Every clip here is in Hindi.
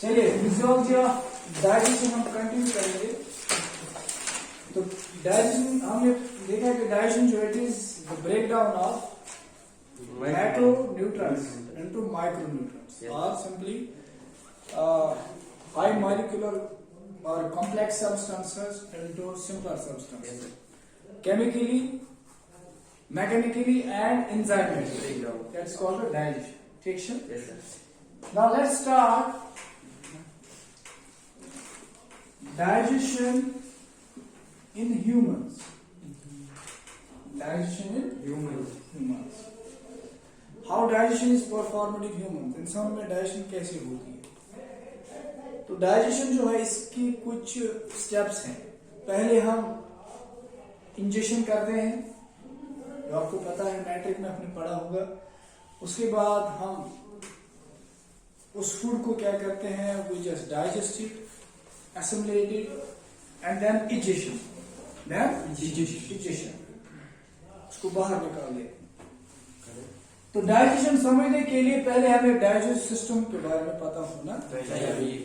चलिए फिजियोलॉजी ऑफ डाइजेशन हम कंटिन्यू करेंगे। तो डाइजेशन हमने देखा कि डाइजेशन जो it is the break down of macronutrients into micronutrients or simply high molecular or complex substances into simpler substances, chemically, mechanically and enzymatically. That's called a digestion. Yes, sir. Now let's start digestion in humans. Digestion in humans. How digestion is performed in humans? इंसान में डाइजेशन कैसे होती है? तो डाइजेशन जो है इसकी कुछ स्टेप्स हैं। पहले हम इंजेक्शन करते हैं, जो आपको पता है मैट्रिक में आपने पढ़ा होगा। उसके बाद हम उस फूड को क्या करते हैं, we just digest it, assimilate it and then digestion. उसको बाहर निकाल देते हैं। तो डाइजेशन समझने के लिए पहले हमें डाइजेस्ट सिस्टम के बारे में पता होना चाहिए।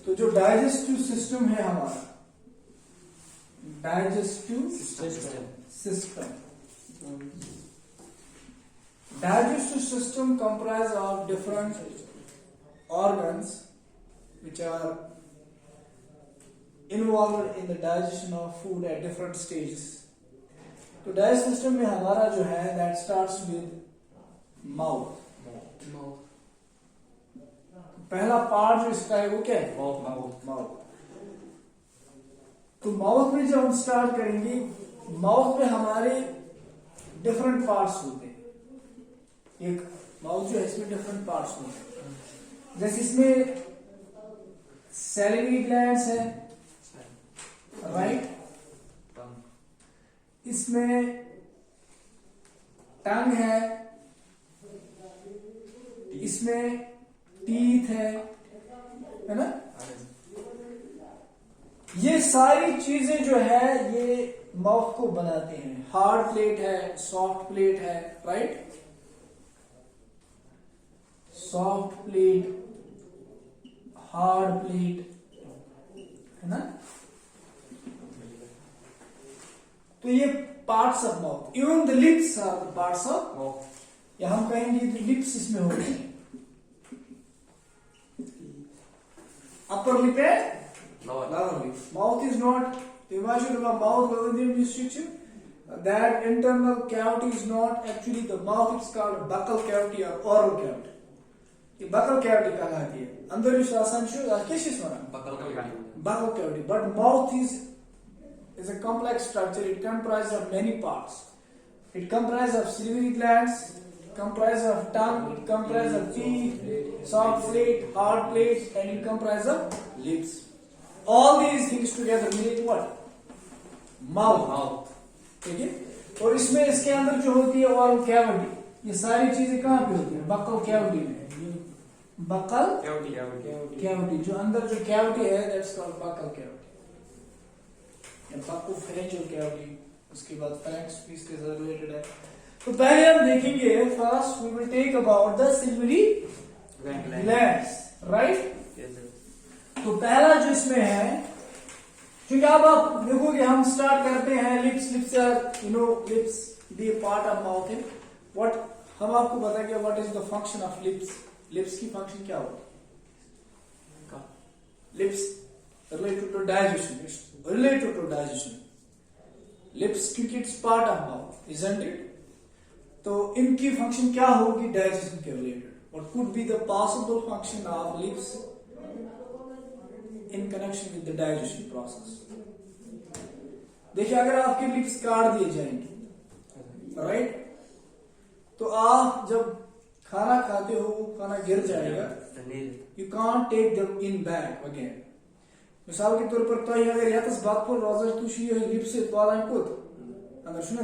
तो जो डाइजेस्टिव सिस्टम है हमारा, digestive system comprise of different organs which are involved in the digestion of food at different stages. तो डाइजेस्ट सिस्टम में हमारा जो है that starts with माउथ। पहला पार्ट जो इसका है वो क्या है? माउथ। तो माउथ में जब हम स्टार्ट करेंगे, माउथ में हमारे डिफरेंट पार्ट्स होते हैं। एक माउथ जो है इसमें डिफरेंट पार्ट्स होते हैं, जैसे इसमें सैलिवरी ग्लैंड्स है, राइट, इसमें टंग है, इसमें टीथ है ना। ये सारी चीजें जो है ये माउथ को बनाते हैं। हार्ड प्लेट है, सॉफ्ट प्लेट है, right, soft plate, hard plate है ना। तो ये parts of mouth, even the lips are the parts of mouth. या हम कहेंगे लिप्स इसमें होते हैं, upper lip and lower lip. Mouth is not, imagine a mouth within this structure, that internal cavity is not actually the mouth, it's called buccal cavity or oral cavity. ये buccal cavity कहलाती है। अंदर जो श्वासन किस चीज में buccal cavity, but mouth is a complex structure. It comprises of many parts. It comprises of salivary glands, comprises of tongue, it comprises of teeth, soft plate, hard plate, and it comprises of lips. All these things together make what? Mouth. ठीक है। और इसमें इसके अंदर जो होती है oral cavity, ये सारी चीजें कहाँ पे होती है? buccal cavity में। buccal cavity, जो अंदर जो cavity है that's called buccal cavity. या buccopharyngeal cavity, उसके बाद pharynx भी इसके साथ रिलेटेड है। तो पहले हम देखेंगे, first we will take about the salivary glands, right. तो पहला जो इसमें है, क्योंकि अब आप देखोगे हम स्टार्ट करते हैं lips. Lips are lips be part of mouth है। व्हाट हम आपको बताएंगे what is the function of lips. Lips की फंक्शन क्या होती है? Lips related to digestion, lips क्योंकि it's part of mouth, isn't it. तो इनकी फंक्शन क्या होगी डाइजेशन के related? What could be the possible function of lips in connection with the digestion process? देखिए, अगर आपके लिप्स काट दिए जाएंगे, राइट, तो आप जब खाना खाते हो वो खाना गिर जाएगा, you can't take them in back again. मिसाल के तौर पर तो अगर यतस बात पर रोजा तु लिप से पाला कुत अंदर सुना,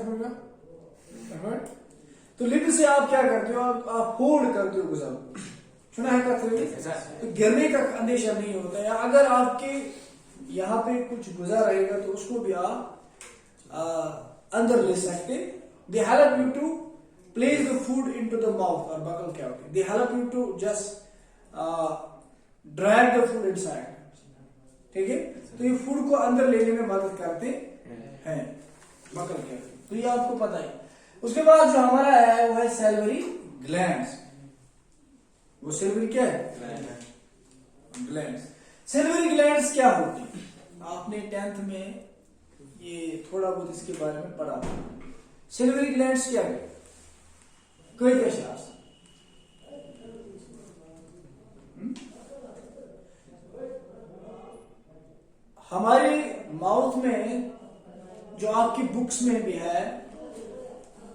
तो लिप से आप क्या करते हो? आप होल्ड करते हो गुजार, सुना है का, तो गिरने का अंदेशा नहीं होता। या अगर आपके यहाँ पे कुछ गुजार रहेगा तो उसको भी आप अंदर ले सकते। They help you to place the food into the mouth or buccal cavity. They help you to just drag the food inside, ठीक है। तो ये फूड को अंदर लेने में मदद करते हैं, मकर के, तो ये आपको पता है। उसके बाद जो हमारा है वो है सैलिवरी ग्लैंड्स। वो सैलिवरी क्या है? ग्लैंड्स। सैलिवरी ग्लैंड्स क्या होती है? आपने 10th में ये थोड़ा बहुत इसके बारे में पढ़ा था। सैलिवरी ग्लैंड्स क्या है? कोई क्या हमारे माउथ में जो आपकी बुक्स में भी है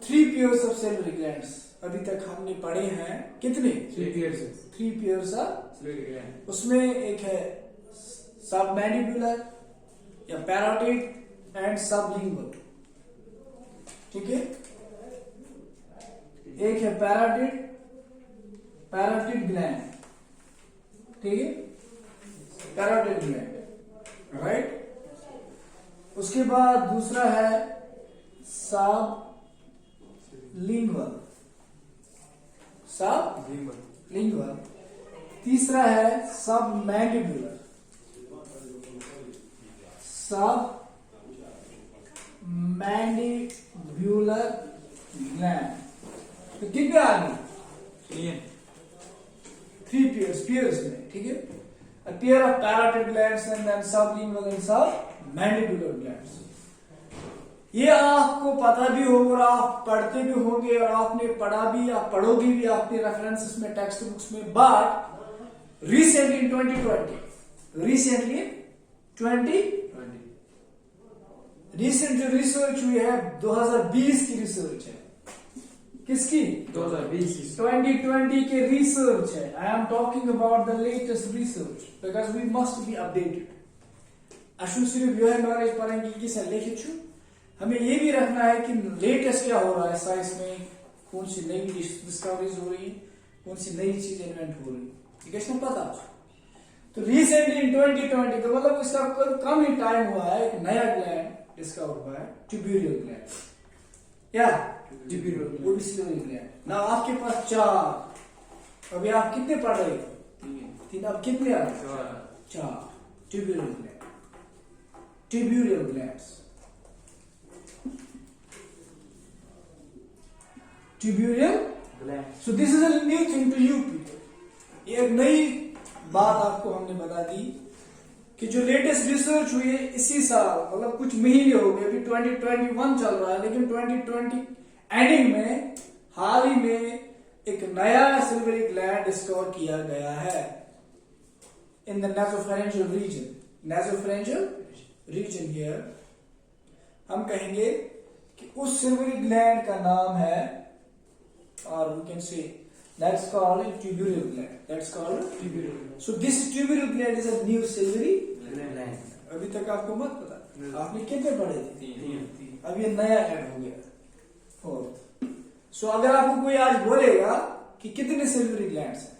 3 पेयर्स ऑफ सैलिवरी ग्लैंड्स अभी तक हमने पढ़े हैं। कितने? 3 पेयर्स ऑफ। उसमें एक है सबमैंडिबुलर या पैराटिड एंड सबलिंगुअल, ठीक है। एक है पैराटिड ग्लैंड, ठीक है, पैराटिड ग्लैंड, राइट। उसके बाद दूसरा है सबलिंगुअल। तीसरा है सबमैंडिबुलर ग्लैंड। तो कितने आ गए? 3 पेयर्स में, ठीक है। A pair of parotid glands and then sublingual and submandibular glands. ये आपको पता भी होगा और आप पढ़ते भी होंगे और आपने पढ़ा भी, आप पढ़ोगे भी आपने रेफरेंसेस में, टेक्स्ट बुक्स में। बट रिसेंटली इन 2020 रिसेंट जो रिसर्च हुई है 2020 की रिसर्च है। किसकी? 2020 के रिसर्च है। I am talking about the latest research because we must be updated. अशु सिर्फ यो है नॉलेज पढ़ेंगे कि सर लिखे छु, हमें ये भी रखना है कि लेटेस्ट क्या हो रहा है साइंस में, कौन सी नई डिस्कवरीज हो रही है, कौन सी नई चीज इन्वेंट हो रही है, ठीक है पता। तो रिसेंटली इन 2020 तो मतलब इसका कम ही टाइम हुआ है, एक नया ग्लैंड डिस्कवर हुआ है, ट्यूबेरियल ग्लैंड या ट्यूबेरियल ग्लैंड। ना आपके पास 4, अभी आप कितने पढ़ रहे थे? 3। अब कितने आ गए? 4 ट्यूबेरियल glands. So this is a new thing to you people. ये एक नई बात आपको हमने बता दी कि जो लेटेस्ट रिसर्च हुई है इसी साल, मतलब कुछ महीने हो गए, अभी 2021 चल रहा है, लेकिन 2020 एंडिंग में हाल ही में एक नया सिल्वरी ग्लैंड डिस्कवर किया गया है इन द नासोफेरेंजियल रीजन हियर। हम कहेंगे कि उस सिल्वरी ग्लैंड का नाम है, और we can say that's called a tuberous gland. So this tuberous gland is a new silvery gland. अभी तक आपको मत पता, आपने कितने पढ़े थे? अब ये नया ऐड हो गया 4th. So अगर आपको कोई आज बोलेगा कि कितने सिल्वरी ग्लैंड्स हैं,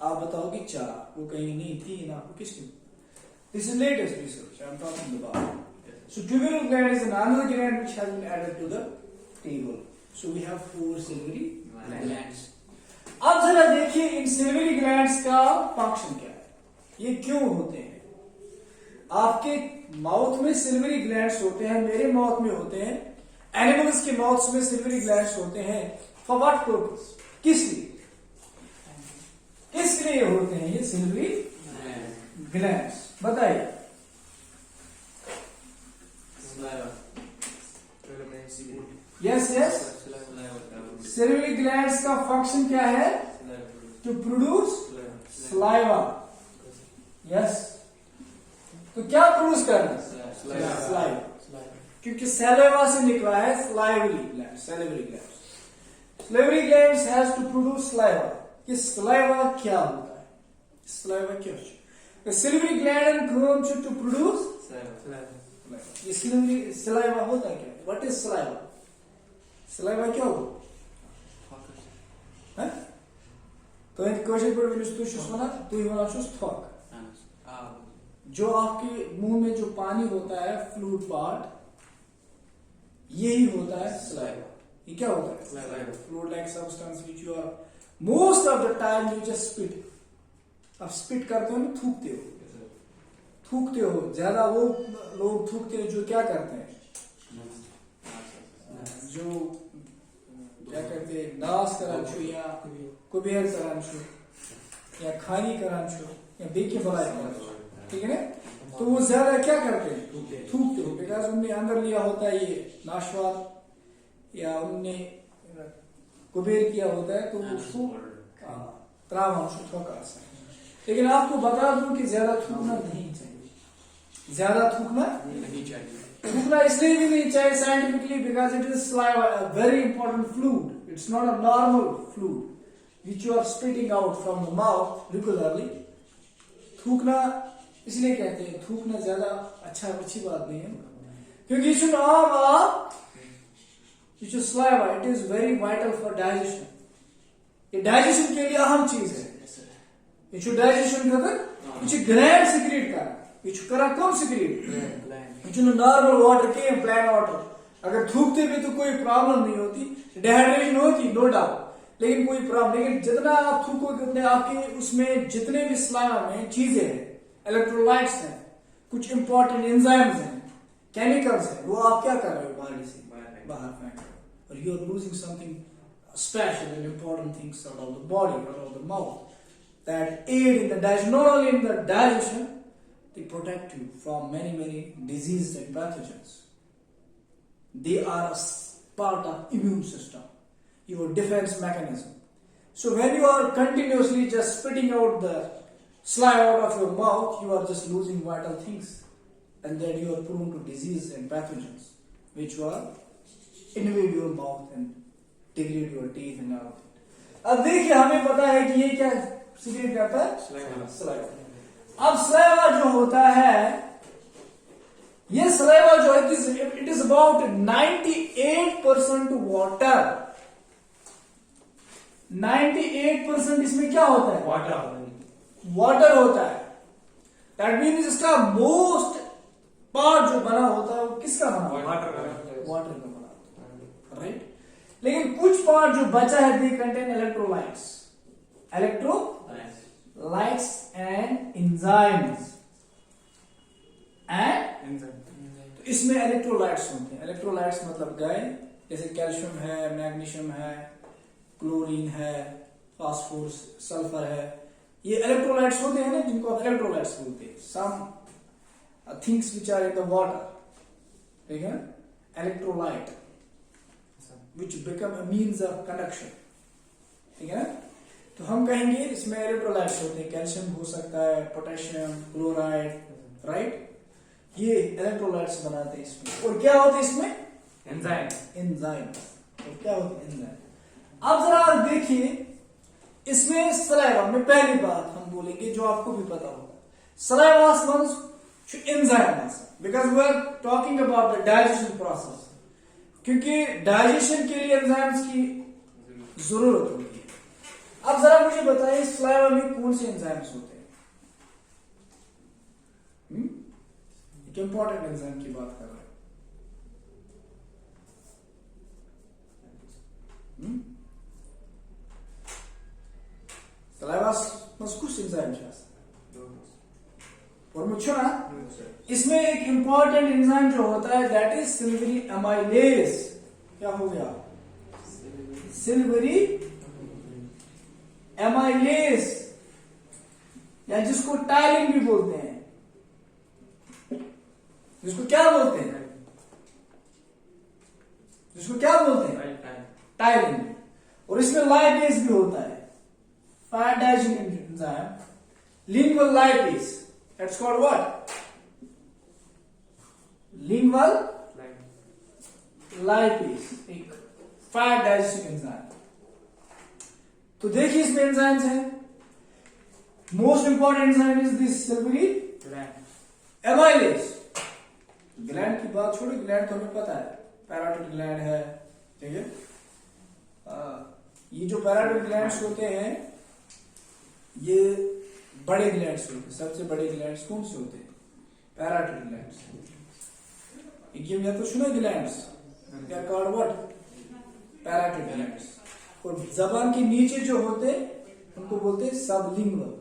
आप बताओगे 4, वो कहेंगे नहीं 3, आपको किसने? This is latest research I'm talking about. So tuberous gland is another gland which has been added to the table. So we have 4 silvery glands. अब जरा देखिए इन सिल्वरी ग्लैंड्स का फंक्शन क्या है, ये क्यों होते हैं। आपके माउथ में सिल्वरी ग्लैंड्स होते हैं, मेरे माउथ में होते हैं, एनिमल्स के माउथ में सिल्वरी ग्लैंड्स होते हैं। For what purpose? किस लिए होते हैं ये सिल्वरी ग्लैंड्स? बताइए। यस सिल्वरी ग्लैंड्स का फंक्शन क्या है? To produce saliva. यस, तो क्या प्रोड्यूस करना? सलाइवा, क्योंकि सलाइवा से निकला है salivary glands has to produce saliva. ये सलाइवा क्या होता है? सलाइवा क्या होता है? सिल्वरी ग्लैंड टू प्रोड्यूस ये सिल्वरी सलाइवा होता है क्या? What is saliva? सलाइवा क्या होगा? तो क्वेश्चन पर जो आपके मुंह में जो पानी होता है फ्लूइड पार्ट, यही होता है सलाइवा। ये क्या होता है? Fluid like substance which you are most of the time you just spit, आप स्पिट करते हो ना, थूकते हो ज्यादा, वो लोग थूकते हो जो क्या करते हैं, जो क्या करते हैं, नाश करांशु या कुबेर करांशु या खानी करांशु या बेके बलाई करांशु, ठीक है ना। तो वो ज्यादा क्या करते हैं, थूकते हो, बिकॉज उनने अंदर लिया होता है ये नाशवाद या उनने कुबेर किया होता है, तो उसको त्रावांशु थोका। लेकिन आपको बता दूं कि ज्यादा थूकना नहीं चाहिए, ज्यादा थूकना नहीं चाहिए। थूकना इसलिए भी नहीं चाहिए scientifically, because it is saliva, a very important fluid. It's not a normal fluid which you are spitting out from the mouth regularly. थूकना इसलिए कहते हैं, थूकना ज्यादा अच्छी बात नहीं है, क्योंकि you should know which is saliva, it is very vital for digestion. ये डाइजेशन के लिए अहम चीज है। ये जो डाइजेशन कर कुछ ग्लैंड सिक्रेट कर, ये करा कौन सिक्रेट, जो नॉर्मल वाटर के प्लान वाटर, अगर थूकते भी तो कोई प्रॉब्लम नहीं होती, डिहाइड्रेशन होती नो डाउट, लेकिन कोई प्रॉब्लम, लेकिन जितना आप थूकोगे उतने आपके उसमें जितने भी स्लाइवा में चीजें हैं, इलेक्ट्रोलाइट्स हैं, कुछ इंपॉर्टेंट एंजाइम्स हैं, केमिकल्स हैं, वो आप क्या कर रहे हो, बॉडी से बाहर फेंक रहे हो, और you are losing something special and important things out of the body, out of the mouth, that aid in the digestion, not only in the digestion, they protect you from many diseases and pathogens. They are a part of immune system, your defense mechanism. So when you are continuously just spitting out the saliva out of your mouth, you are just losing vital things, and then you are prone to disease and pathogens, which will invade your mouth and degrade your teeth and all. अब देखिए, हमें पता है कि ये क्या सिक्रेट करता है, सलाइवा। अब सलाइवा जो होता है, ये सलाइवा जो है, इट इज अबाउट 98% वाटर। 98% इसमें क्या होता है, वाटर होता है। दैट मीन्स इसका मोस्ट पार्ट जो बना होता है वो किसका बना, वाटर का बना होता है, राइट। लेकिन कुछ पार्ट जो बचा है, they contain electrolytes and enzymes तो इसमें इलेक्ट्रोलाइट्स होते हैं। इलेक्ट्रोलाइट्स मतलब गए, जैसे कैल्शियम है, मैग्नीशियम है, क्लोरीन है, फास्फोरस, सल्फर है, ये इलेक्ट्रोलाइट्स होते हैं ना, जिनको आप इलेक्ट्रोलाइट्स बोलते हैं। Some things which are in the water, ठीक है, electrolyte which become a means of conduction, ठीक है ना। तो हम कहेंगे इसमें इलेक्ट्रोलाइट्स होते हैं, कैल्शियम हो सकता है, पोटेशियम, क्लोराइड, राइट, ये इलेक्ट्रोलाइट्स बनाते हैं इसमें। और क्या होते हैं इसमें, एंजाइम। और क्या होते हैं एंजाइम। अब जरा देखिए, इसमें सलाइवा में पहली बात हम बोलेंगे जो आपको भी पता होगा, saliva means enzymes, because we are talking about the digestion process, क्योंकि डाइजेशन के लिए एंजाइम्स की जरूरत होती है। अब जरा मुझे बताइए, सलाइवा में कौन से एंजाइम्स होते हैं। एक इंपॉर्टेंट एंजाइम की बात कर रहे हैं। सलाइवा में कुछ एंजाइम्स और मुझे ना, इसमें एक इंपॉर्टेंट एंजाइम जो होता है, दैट इज सिल्वरी एमाइलेज। क्या हो गया, सिल्वरी एमाइलेज, या जिसको टाइलिन भी बोलते हैं। जिसको क्या बोलते हैं, टाइलिन। और इसमें लाइपेज भी होता है, fat digestion enzyme, lingual lipase. That's called what? Lingual lipase, एक फैट डाइजेस्टिव एंजाइम। तो देखिए इसमें एंजाइम्स हैं। Most important enzyme is this silvery amylase. Gland की बात छोड़ो, ग्लैंड तो हमें पता है, पैराटाइड ग्लैंड है, ठीक है। ये जो पैराटाइड ग्लैंड्स होते हैं, ये बड़े ग्लैंड्स होते हैं। सबसे बड़े ग्लैंड्स कौन से होते हैं, पैराटाइड ग्लैंड्स। या तो सुना ग्लैंड्स, क्या कॉल्ड व्हाट, पैराटाइड ग्लैंड्स। और जबान के नीचे जो होते हैं उनको बोलते हैं sublingual,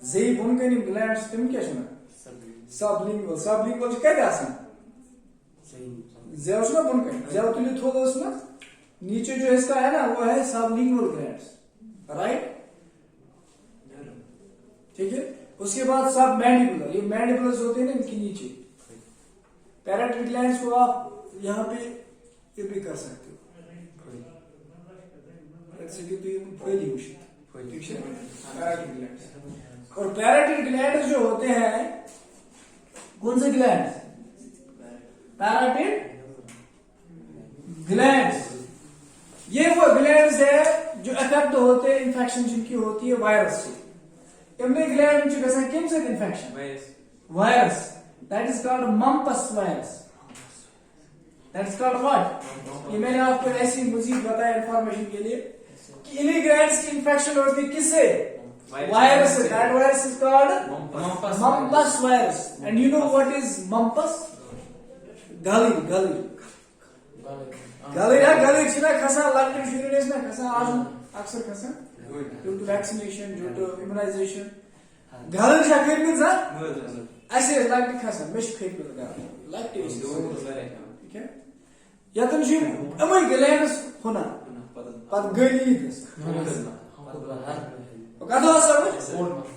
Zey bunkenim glands tim क्या छुना? Sublingual. Sublingual क्या क्या आसन? Zey उसना bunken. Zey उतनी थोड़ा उसना नीचे जो इसका है ना वो है sublingual glands. Right? ठीक है? उसके बाद सब मैंडिबुलर. ये मैंडिबुलर्स होते हैं ना इनके नीचे. पैराइटल ग्लैंड्स को आप यहाँ पे ये भी कर सकते हो. ऐसे कि तो ये फैली हुई है. ठीक है? Parietal glands. और पैराइटल ग्लैंड्स जो होते हैं कौन से ग्लैंड्स? Parietal glands. ये वो ग्लैंड्स है जो अफेक्ट होते हैं इन्फेक्शन जिनकी होती है वायरस से. इनमें ग्लैंड जो कैसा किम से infection? Virus. That is called mumps virus. That is called what? ये मैंने आपको ऐसी मजीद बताया इंफॉर्मेशन के लिए कि इन्हीं ग्लैंड्स की इन्फेक्शन होती है किससे? वायरस से. That virus is called mumps virus. And you know what is mumps? गली. छिना खसा लॉकडाउन शुरू ने इसमें खसा आज अक्सर खसा due to vaccination due to immunization गलर जा फिर में जा ऐसे लाइक खसा मिश फेक लगा लाइक ठीक है या तुम जी अमय गलेंस होना पद गली दिस कदो सब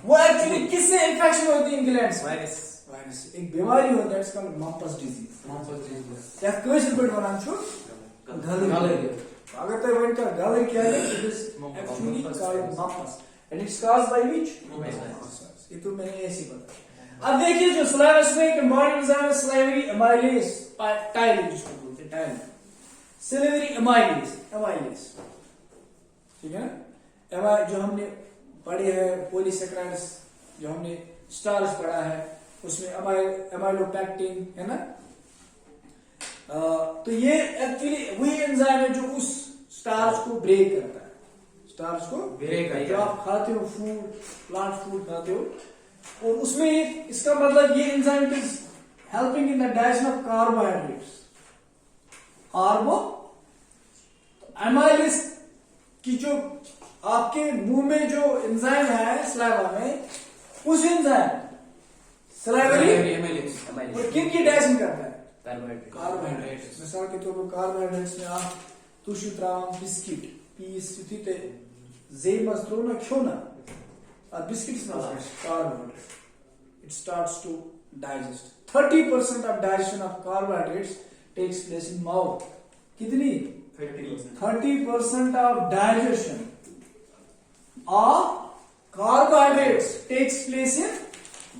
वो एक्चुअली किससे इन्फेक्शन होती है इन ग्लैंड्स? वायरस. एक बीमारी होती है इसका मम्पस डिजीज. या कोशिश पर बनाना छो गलर. अगर तो वन का गलर क्या है? It is actually called mumps and it's caused by which? ये तो मैंने ऐसे बताया. अब देखिए जो सलाइवा में एक इम्पोर्टेंट एंजाइम है सलाइवरी एमाइलेज टाइलिन जिसको बोलते हैं टाइलिन. Salivary amylase. ठीक है ना? जो हमने पढ़े हैं पॉलीसेकेराइड्स जो हमने स्टार्च पढ़ा है उसमें एमाइलोपेक्टिन है ना. तो ये एक्चुअली वही एंजाइम है जो उस स्टार्च को ब्रेक करता है. स्टार्च को ब्रेक करता है. जो आप खाते हो फूड प्लांट फूड खाते हो और उसमें इसका मतलब ये enzyme is helping in the digestion of carbohydrates. Amylase की जो आपके मुंह में जो एंजाइम है सलाइवा में उस एंजाइम सलाइवरी और किन की डाइजेशन करता है? कार्बोहाइड्रेट्स. मिसाल के तौर पर कार्बोहाइड्रेट्स में आप तुषु त्राम बिस्किट पीस ते जे मज त्रो ना खो ना बिस्किट्स ना carbohydrates. It starts to digest. 30% of digestion of carbohydrates takes place in mouth. कितनी? 30% of digestion of carbohydrates takes place in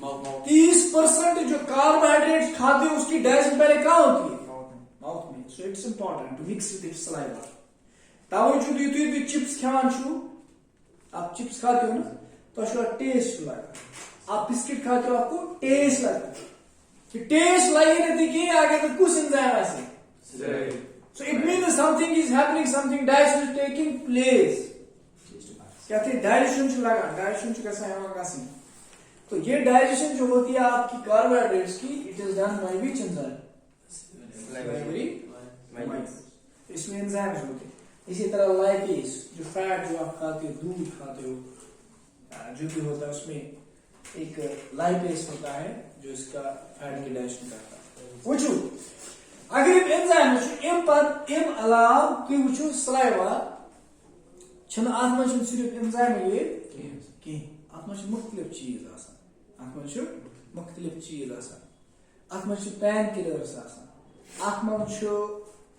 30% जो कार्बोहाइड्रेट खाते हो उसकी डाइजेशन पहले कहां होती है? माउथ में. So it's important to mix with its saliva. तवे जो तुम चिप्स खान छो आप चिप्स खाते हो ना तो टेस्ट लगता. आप बिस्किट खाते हो आपको टेस्ट लगता है. टेस्ट लगे नहीं आगे तो कुछ एंजाइम ऐसे. So it means something is happening something digestion is taking place. कहते हैं डाइजेशन लगा डाइजेशन कैसा है वहां कैसे. तो ये डाइजेशन जो होती है आपकी कार्बोहाइड्रेट्स की it is done by which enzyme? Salivary. इसमें एंजाइम्स होते हैं. इसी तरह लाइपेज जो फैट जो आप खाते हो दूध खाते हो जो भी होता है उसमें एक लाइपेज होता है जो इसका फैट की डाइजेशन करता है. वुचू अगर ये एंजाइम इम अलाव कि वुचू सलाइवा छन आत्मा सिर्फ एंजाइम ये कि आत्मा मुख्तलिफ चीज आसान. आत्मा मुख्तलिफ चीज आसान. आत्मा पेन किलर्स आसान. आत्मा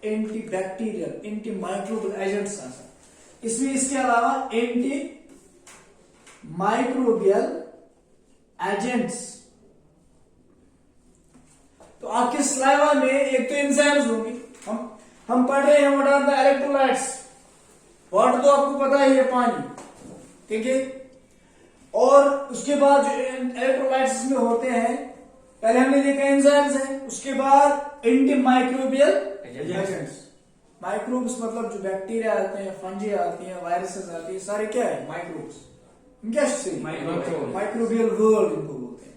anti bacterial anti microbial agents आसान. इसमें इसके अलावा एंटी माइक्रोबियल एजेंट्स. तो आपके सलाइवा में एक तो एंजाइम्स होंगे. हम पढ़ रहे हैं what are the electrolytes. Water तो आपको पता ही है पानी. ठीक है. और उसके बाद जो इलेक्ट्रोलाइट्स में होते हैं पहले हमने देखा एंजाइम्स है. उसके बाद एंटी माइक्रोबियल एजेंट्स. माइक्रोब्स मतलब जो बैक्टीरिया आते हैं फंजी आती हैं वायरसेस आती हैं सारे क्या है? माइक्रोब्स. क्या माइक्रोबियल वर्ल्ड इनको बोलते हैं.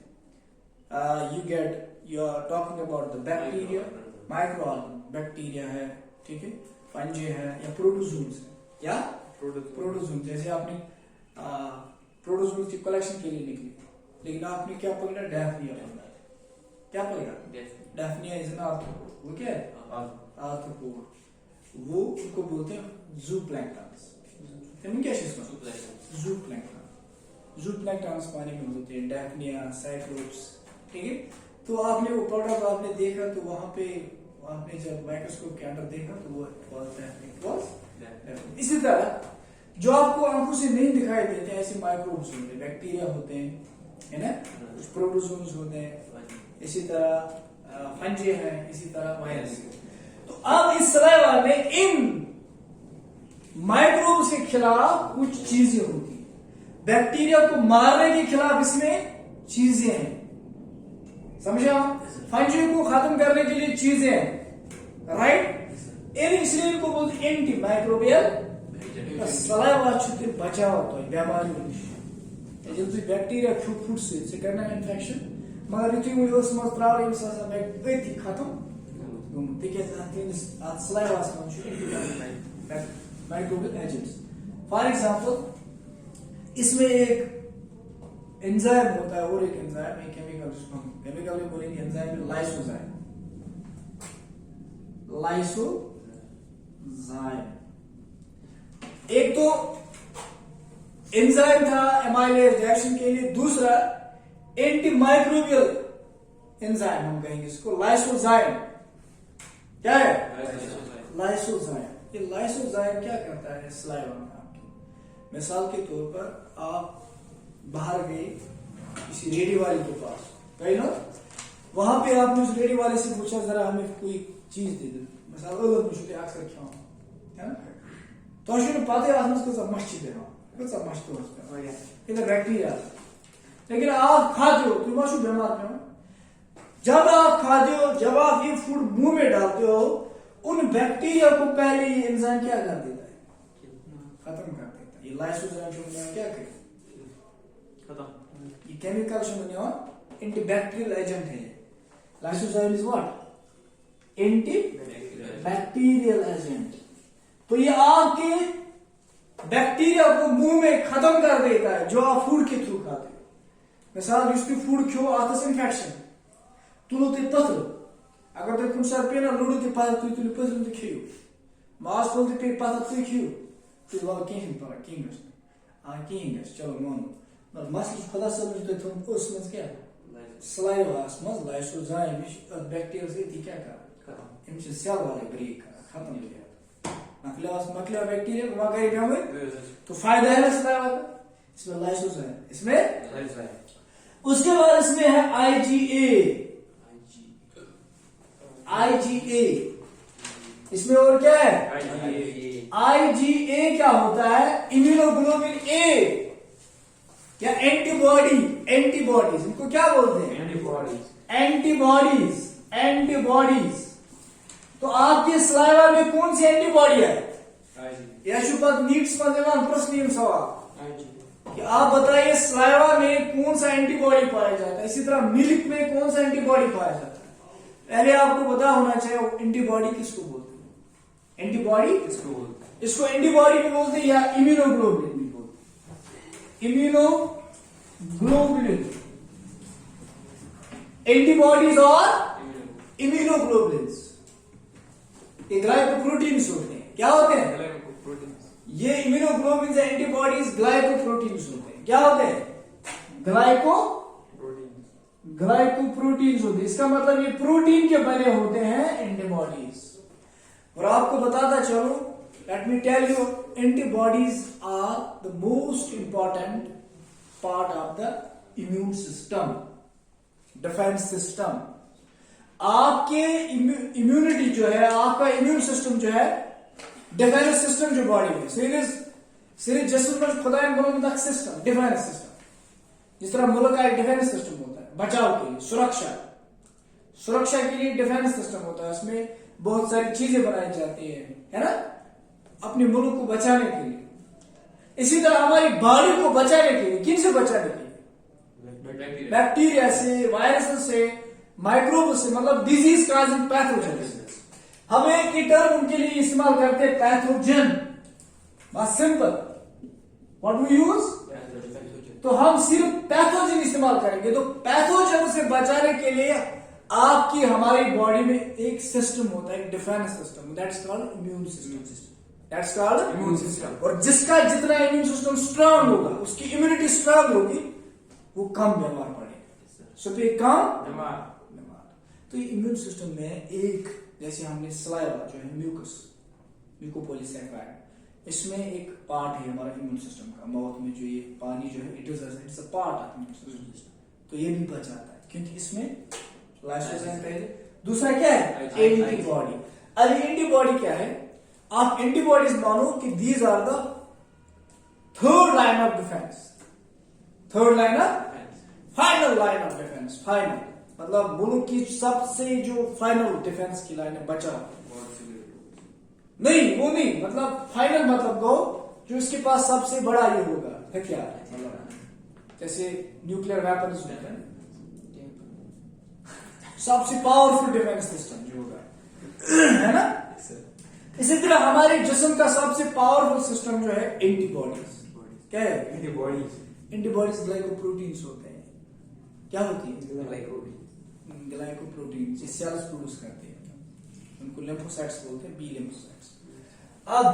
You get you are talking about the bacteria. Micro bacteria है. ठीक है. फंजी है या प्रोटोजोन्स है या प्रोटोजोन. जैसे आपने प्रोटोजोन्स की कलेक्शन के लिए निकली, लेकिन आपने क्या पकड़ा? डैफनिया पकड़ा। क्या पकड़ा? डैफनिया इज एन आर्थ्रोपोड। वो क्या है? आर्थ्रोपोड। वो उनको बोलते हैं जूप्लैंक्टन्स। क्या जूप्लैंक्टन्स पानी में होते हैं, डैफनिया, साइक्लोप्स, ठीक है। तो आपने वो पढ़ा, तो आपने देखा, तो वहां पे आपने जब माइक्रोस्कोप के अंदर देखा तो वो इसी तरह जो आपको आंखों से नहीं दिखाई देते ऐसे माइक्रोब्स होते हैं, बैक्टीरिया होते हैं, है ना, कुछ प्रोटोजोन्स होते हैं, इसी तरह फंजी है, इसी तरह वायरस। तो अब इस सलाइवा में इन माइक्रोब्स के खिलाफ कुछ चीजें होती हैं, बैक्टीरिया को मारने के खिलाफ इसमें चीजें हैं, समझा? फंजी को खत्म करने के लिए चीजें हैं, राइट? इसलिए इनको बोलते हैं एंटी माइक्रोबियल सलाइवा छुट्टी बचाव तो बीमारियों नश। जब तुम बैक्टीरिया खो फूड से करना इन्फेक्शन, मगर यु त्रा खत्म saliva microbial agents. For example इसमें एक एंजाइम होता है और एक एंजाइम, एक केमिकल, जिसको हम केमिकल में बोलेंगे एंजाइम लाइसोजाइम। एक तो एंजाइम था एमाइलेज रिएक्शन के लिए, दूसरा एंटी माइक्रोबियल एंजाइम हम कहेंगे इसको, लाइसोजाइम। क्या है? लाइसोजाइम। ये लाइसोजाइम क्या करता है सलाइवा में आपकी? मिसाल के तौर पर आप बाहर गए किसी रेडी वाले के पास गए ना, वहां पे आपने उस रेडी वाले से पूछा जरा हमें कोई चीज दे दो, मिसाल अक्सर क्या है ना, तो पता मछ इधर बैक्टीरिया, लेकिन आप खाते हो तुम बीमार पे। जब आप खाते हो, जब आप ये फूड मुंह में डालते हो, उन बैक्टीरिया को पहले ये एंजाइम क्या कर देता है? खत्म कर देता है। ये लाइसोजाइम क्या करे? ये केमिकल एंटीबैक्टीरियल एजेंट है। Lysozyme is what? Anti bacterial agent. तो ये आपके बैक्टीरिया को मुंह में खत्म कर देता है जो आप फूड के थ्रू खाते हो। मिसाल इसकी फूड क्यों आता है इन्फेक्शन, तुलो ते पथर, अगर तुम कुछ साल पेना लुड़ो ते पथर तुम पथर ते खियो, मास तुल ते पथर ते खियो, तो वाल कहीं पर कहीं चलो मानो मसल खुदा सब जो तुम उसमें क्या सलाइवा मज लाइसोजाइम बैक्टीरिया से क्या कर इनसे सेल वाले ब्रेक खत्म हो गया, मकला बैक्टीरिया वहां गए क्या तो फायदा है ना सलाइवा का, इसमें लाइसोजाइम, इसमें उसके बाद इसमें है आईजीए। इसमें और क्या है? आईजीए क्या होता है? इम्यूनोग्लोबिन ए या एंटीबॉडीज, इनको क्या बोलते हैं? एंटीबॉडीज। तो आपके सलाइवा में कौन सी एंटीबॉडी है? या नीड्स प्रश्न सवाल कि आप बताइए सलाइवा में कौन सा एंटीबॉडी पाया जाता है, इसी तरह मिल्क में कौन सा एंटीबॉडी पाया जाता है? पहले आपको पता होना चाहिए एंटीबॉडी किसको बोलते हैं। एंटीबॉडी किसको बोलते हैं? इसको एंटीबॉडी भी बोलते हैं या इम्यूनोग्लोबुलिन भी बोलते हैं। इम्यूनोग्लोबुलिन, एंटीबॉडीज और इम्यूनोग्लोबुलिन्स, ये ग्लाइकोप्रोटीन्स होते हैं। क्या होते हैं? ये इम्यूनोग्लोबुलिन्स एंटीबॉडीज ग्लाइकोप्रोटीन्स होते हैं। क्या होते हैं? ग्लाइकोप्रोटीन्स होते हैं। इसका मतलब ये प्रोटीन के बने होते हैं एंटीबॉडीज। और आपको बताता चलो, let me tell you, antibodies are the most important part of the immune system, defence system. आपके इम्यूनिटी जो है, आपका इम्यून सिस्टम जो है, डिफेंस सिस्टम जो बॉडी में सिर्फ जिस्म में खुदा सिस्टम, डिफेंस सिस्टम, जिस तरह मुल्क का एक डिफेंस सिस्टम होता है बचाव के लिए, सुरक्षा के लिए डिफेंस सिस्टम होता है, उसमें बहुत सारी चीजें बनाई जाती है ना, अपने मुल्क को बचाने के लिए। इसी तरह हमारी बॉडी को बचाने के लिए, किन से बचाने के लिए? बैक्टीरिया से, वायरस से, माइक्रोब से, मतलब डिजीज काजिंग पैथोजन से। हम एक ही टर्म उनके लिए इस्तेमाल करते हैं, पैथोजन, बस सिंपल। What we use? तो हम सिर्फ पैथोजन इस्तेमाल करेंगे। तो पैथोजन से बचाने के लिए आपकी हमारी बॉडी में एक सिस्टम होता है, एक defence system, that's called immune system. That's called immune system. और जिसका जितना इम्यून सिस्टम स्ट्रांग होगा, उसकी इम्यूनिटी स्ट्रांग होगी, वो कम बीमार पड़ेगा। सो तो कम बीमार। तो इम्यून सिस्टम में एक, जैसे हमने सलाइवा जो है म्यूकस, म्यूकोपॉलीसैकेराइड, इसमें एक पार्ट है हमारा इम्यून सिस्टम का। माउथ में जो ये पानी जो है, it is a part of immune system. तो ये भी बचाता है क्योंकि इसमें लाइसोजाइम पहले। दूसरा क्या है? एंटीबॉडी। अब एंटीबॉडी क्या है? आप एंटीबॉडीज मानो कि these are the third line of defence, third line of final line of defence. Final मतलब बोलो कि सबसे जो फाइनल डिफेंस की लाइन है, बचाव नहीं, वो नहीं, मतलब फाइनल मतलब गो जो इसके पास सबसे बड़ा ये होगा हथियार, मतलब जैसे न्यूक्लियर वेपन्स होते हैं, सबसे पावरफुल डिफेंस सिस्टम जो होगा, है ना। इसी तरह हमारे जिस्म का सबसे पावरफुल सिस्टम जो है एंटीबॉडीज। क्या है? एंटीबॉडीज। एंटीबॉडीज ग्लाइकोप्रोटीन्स होते हैं। क्या होती है? ग्लाइकोप्रोटीन सेल्स प्रोड्यूस करते हैं, उनको लिम्फोसाइट्स बोलते हैं, बी लिम्फोसाइट्स। अब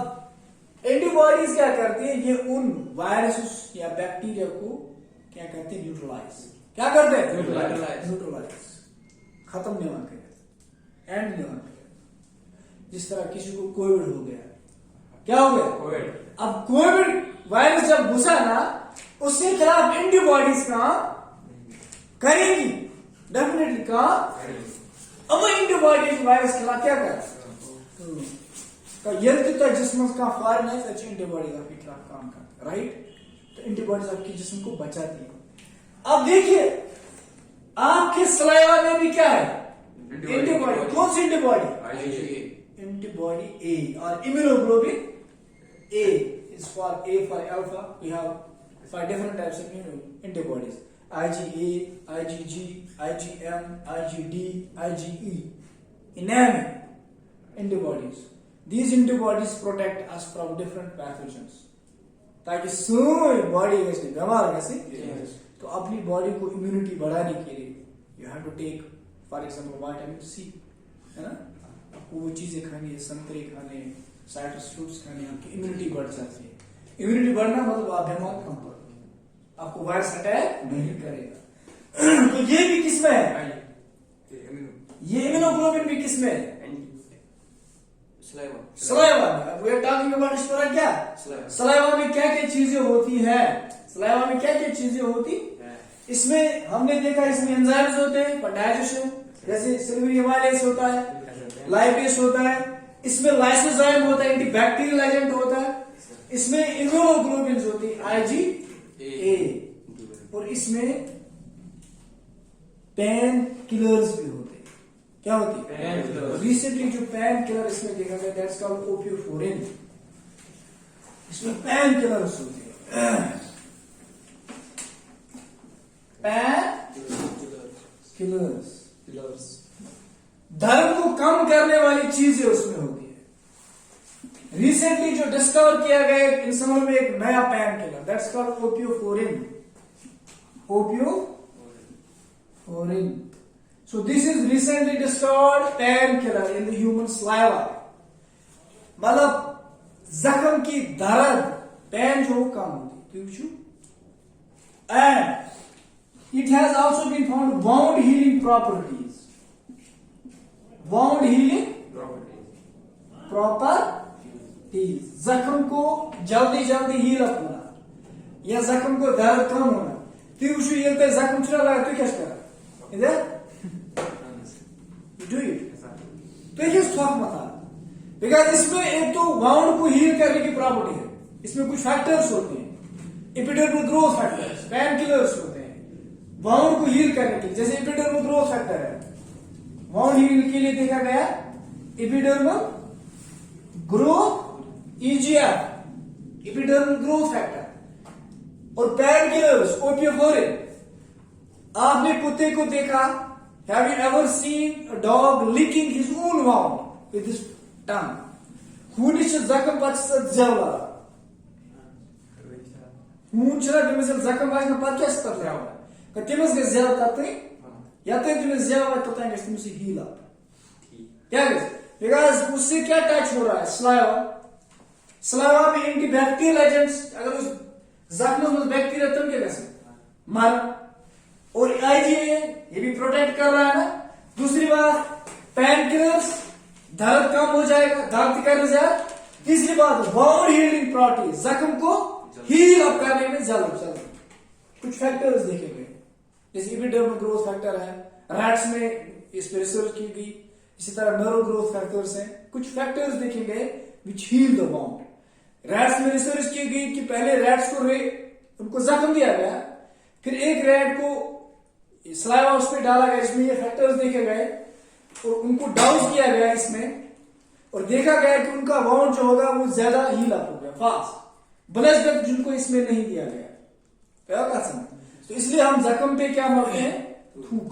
एंटीबॉडीज क्या करती है? ये उन वायरस या बैक्टीरिया को क्या करते हैं? न्यूट्रलाइज। क्या करते हैं? न्यूट्रलाइज, खत्म नहीं होना करेगा, एंड नहीं होना करेगा। जिस तरह किसी को कोविड हो गया, क्या हो गया? कोविड। अब कोविड वायरस जब घुसा ना, उसके खिलाफ एंटीबॉडीज काम करेगी, डेफिनेटली काम। अब एंटीबॉडीज वायरस के खिलाफ क्या कर जिस्म का फॉरन है, सच एंटीबॉडीज आपके खिलाफ काम करते, राइट। तो एंटीबॉडीज आपके जिस्म को बचाती है। अब देखिए आपके सलाइवा में भी क्या है? एंटीबॉडी। कौन सी एंटीबॉडी? एंटीबॉडी ए और immunoglobulin A is for A for alpha. We have 5 different types of antibodies: IgA, IgG, IgM, IgD, IgE. Inanimate antibodies. These antibodies protect us from different pathogens. ताकि पूरी बॉडी वैसे बीमार वैसे तो अपनी बॉडी को इम्यूनिटी बढ़ाने के लिए you have to take for example vitamin C, है ना। आपको वो चीजें खानी है, संतरे खाने, साइट्रस फ्रूट्स खाने, आपकी इम्यूनिटी बढ़ जाती है। इम्यूनिटी बढ़ना मतलब आप बीमार कम पड़ोगे, आपको वायरस अटैक नहीं करेगा। तो ये भी किसमें है? ये इम्यूनोग्लोबिन भी किसमें है? सलाइवा में। वी आर टॉकिंग अबाउट स्टोरा क्या? सलाइवा में क्या क्या चीजें होती है? सलाइवा में क्या क्या चीजें होती? इसमें हमने देखा, इसमें एंजाइम्स होते हैं फॉर डाइजेशन, जैसे सिल्वरी एमाइलेज होता है, लाइपेज होता है, इसमें लाइसोजाइम होता है, एंटीबैक्टीरियल एजेंट होता है, इसमें इम्यूनोग्लोबिन्स होती है, IgA, और इसमें पेन किलर्स भी होते हैं। क्या होती है? रिसेंटली जो पेन किलर इसमें देखा गया, दैट्स कॉल्ड ओपियोफोरिन। इसमें पेन किलर्स होते हैं, पेन किलर्स। दर्द को कम करने वाली चीजें उसमें होती है। रिसेंटली जो डिस्कवर किया गया इंसानों में एक नया pain killer, that's called opiorphin. Opiorphin. So this is recently discovered pain killer in the human saliva. मतलब जख्म की दर्द, पेन जो कम होती है। And it has also been found wound healing properties. Wound healing properties, जख्म को जल्दी जल्दी हील अप होना या जख्म को दर्द कम होना। तुम ये जख्म छुड़ा लगा, तू क्या कर इधर डू इट, तो ये थक मत, बिकॉज इसमें एक तो वाउंड को हील करने की प्रॉपर्टी है, इसमें कुछ फैक्टर्स होते हैं, epidermal growth factors, pain killers होते हैं वाउंड को हील करने के लिए। जैसे एपिडर्मल ग्रोथ फैक्टर है, वाउंड हील के लिए देखा गया epidermal growth EGF, epidermal growth factor, और पेन किलर्स ओपियोफोरिन। आपने कुत्ते को देखा, have you ever seen a dog licking his own wound with his tongue? खूनी से जख्म पच जला खून तमिस जख्म आना पे क्या तथ तमिस ग ज्यादा तथन यतन तमिस ज्यादा तोतान गि तमिस हील अप क्या बिकॉज उससे क्या टच हो रहा है सलाइवा सलाइवा में एंटीबैक्टीरियल एजेंट्स अगर उस जख्म में बैक्टीरिया तुम क्या कर मर और IgA ये भी प्रोटेक्ट कर रहा है ना। दूसरी बात पेन किलर्स दर्द कम हो जाएगा दर्द करने से। तीसरी बात वाउंड हीलिंग प्रॉपर्टी जख्म को हील अप करने में जल्द कुछ फैक्टर्स देखेंगे जैसे एपिडर्मल ग्रोथ फैक्टर है रैट्स में इस पर रिसर्च की गई। इसी तरह नर्व ग्रोथ फैक्टर्स हैं कुछ फैक्टर्स देखेंगे विच हील द वाउंड। रैट्स में रिसर्च की गई कि पहले रैट्स को उनको जख्म दिया गया फिर एक रैट को सलाइवा उस पर डाला गया इसमें ये फैक्टर्स देखे गए और उनको डाउज किया गया इसमें और देखा गया कि उनका वाउंड जो होगा वो ज्यादा हील अप हो गया फास्ट ब्लड डेप्थ जिनको इसमें नहीं दिया गया तो इसलिए हम जख्म पे क्या मारते हैं थूक।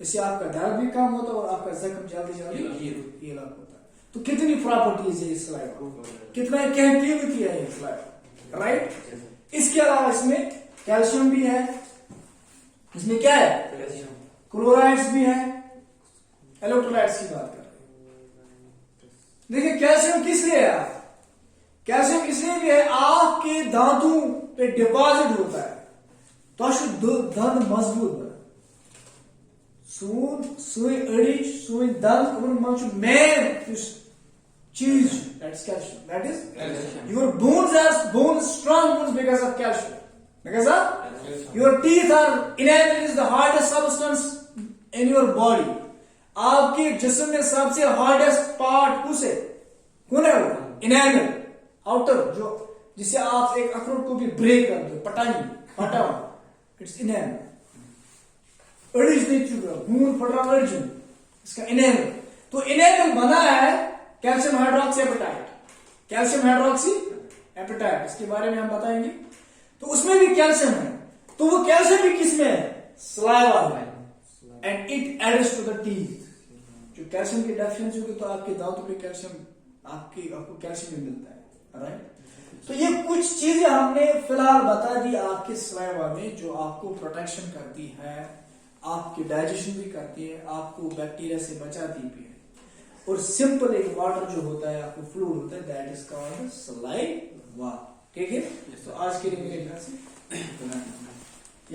इससे आपका दर्द भी कम होता है और आपका जख्म जल्दी हील अप होता है। तो कितनी प्रॉपर्टीज है इस सलाइवा कितना कैंपिलिटी है ये सलाइवा राइट। इसके अलावा इसमें कैल्शियम भी है इसमें क्या है क्लोराइड्स भी है इलेक्ट्रोलाइट्स की बात कर रहे हैं। देखिए कैल्शियम किस लिए है कैल्शियम इसलिए भी है आपके दांतों पे डिपॉजिट होता है तो दंद मजबूत बना सुई अड़ी सुई दंद मेन चीज that's calcium that is your bones strong bones because of calcium because your teeth are enamel is the hardest substance in your body। आपके जिस्म में सबसे हार्डेस्ट पार्ट कौन है वो enamel आउटर जो जिसे आप एक अखरोट को भी ब्रेक करते हो फटा इट्स enamel। अर्जिन नहीं चुका खून फट रहा अर्जिन इसका enamel। तो enamel बना है कैल्शियम हाइड्रोक्सी एपेटाइट इसके बारे में हम बताएंगे। तो उसमें भी कैल्शियम है तो वो कैल्शियम भी किसमें है सलाइवा में and it aids to the teeth. जो कैल्शियम की डेफिशिएंसी होगी तो आपके दांतों पे कैल्शियम आपको कैल्शियम भी मिलता है राइट। तो ये कुछ चीजें हमने फिलहाल बता दी आपके सलाइवा में जो आपको प्रोटेक्शन करती है आपकी डाइजेशन भी करती है आपको बैक्टीरिया से बचाती भी है और सिंपल एक वाटर जो होता है आपको फ्लूइड होता है दैट इज कॉल्ड सलाइवा। ठीक है तो आज के लिए मेरे ख्याल से